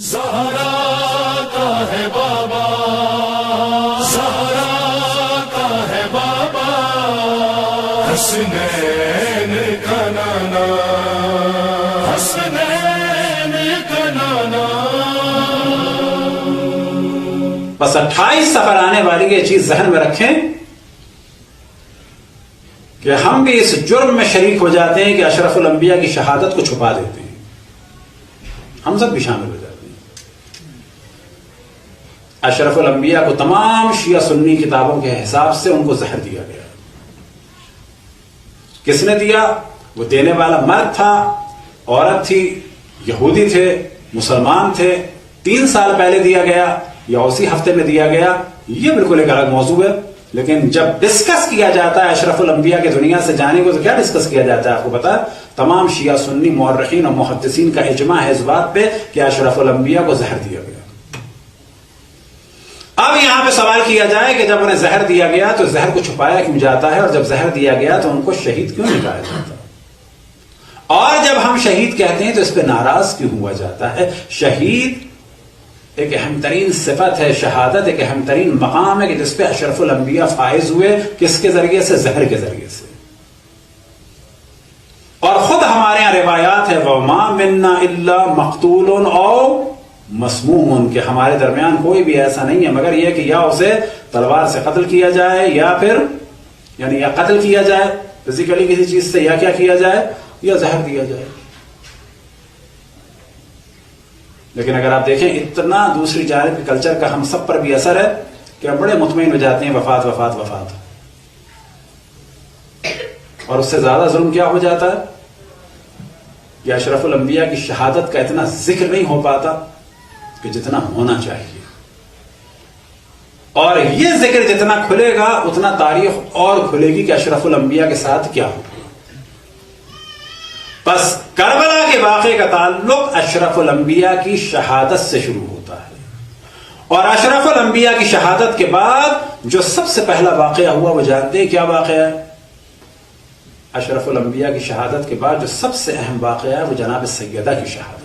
زہرا کا ہے بابا، زہرا کا ہے بابا، حسنین کا نانا، حسنین کا نانا۔ بس 28 سفر آنے والی یہ چیز ذہن میں رکھیں کہ ہم بھی اس جرم میں شریک ہو جاتے ہیں کہ اشرف الانبیاء کی شہادت کو چھپا دیتے ہیں، ہم سب بھی شامل ہو جاتے ہیں۔ اشرف الانبیاء کو تمام شیعہ سنی کتابوں کے حساب سے ان کو زہر دیا گیا۔ کس نے دیا؟ وہ دینے والا مرد تھا، عورت تھی، یہودی تھے، مسلمان تھے، 3 سال پہلے دیا گیا یا اسی ہفتے میں دیا گیا، یہ بالکل ایک الگ موضوع ہے۔ لیکن جب ڈسکس کیا جاتا ہے اشرف الانبیاء کے دنیا سے جانے کو، تو کیا ڈسکس کیا جاتا ہے آپ کو پتا ہے؟ تمام شیعہ سنی مورخین اور محدثین کا اجماع ہے اس بات پہ کہ اشرف الانبیاء کو زہر دیا گیا۔ اب یہاں پہ سوال کیا جائے کہ جب انہیں زہر دیا گیا تو زہر کو چھپایا کیوں جاتا ہے، اور جب زہر دیا گیا تو ان کو شہید کیوں نہیں کہا جاتا، اور جب ہم شہید کہتے ہیں تو اس پہ ناراض کیوں ہوا جاتا ہے؟ شہید ایک اہم ترین صفت ہے، شہادت ایک اہم ترین مقام ہے کہ جس پہ اشرف الانبیاء فائز ہوئے، کس کے ذریعے سے؟ زہر کے ذریعے سے۔ اور خود ہمارے یہاں روایات ہے وَمَا مِنَّا إِلَّا مَقْتُولٌ أَوْ مسموم، کہ ہمارے درمیان کوئی بھی ایسا نہیں ہے مگر یہ کہ یا اسے تلوار سے قتل کیا جائے، یا پھر یعنی یا قتل کیا جائے فزیکلی کسی چیز سے، یا کیا کیا جائے، یا زہر دیا جائے۔ لیکن اگر آپ دیکھیں اتنا دوسری جانب کے کلچر کا ہم سب پر بھی اثر ہے کہ ہم بڑے مطمئن ہو جاتے ہیں وفات وفات وفات، اور اس سے زیادہ ظلم کیا ہو جاتا ہے کہ اشرف الانبیاء کی شہادت کا اتنا ذکر نہیں ہو پاتا کہ جتنا ہونا چاہیے، اور یہ ذکر جتنا کھلے گا اتنا تاریخ اور کھلے گی کہ اشرف الانبیاء کے ساتھ کیا ہو۔ بس کربلا کے واقعے کا تعلق اشرف الانبیاء کی شہادت سے شروع ہوتا ہے، اور اشرف الانبیاء کی شہادت کے بعد جو سب سے پہلا واقعہ ہوا وہ جانتے ہیں کیا واقعہ ہے؟ اشرف الانبیاء کی شہادت کے بعد جو سب سے اہم واقعہ ہے وہ جناب سیدہ کی شہادت۔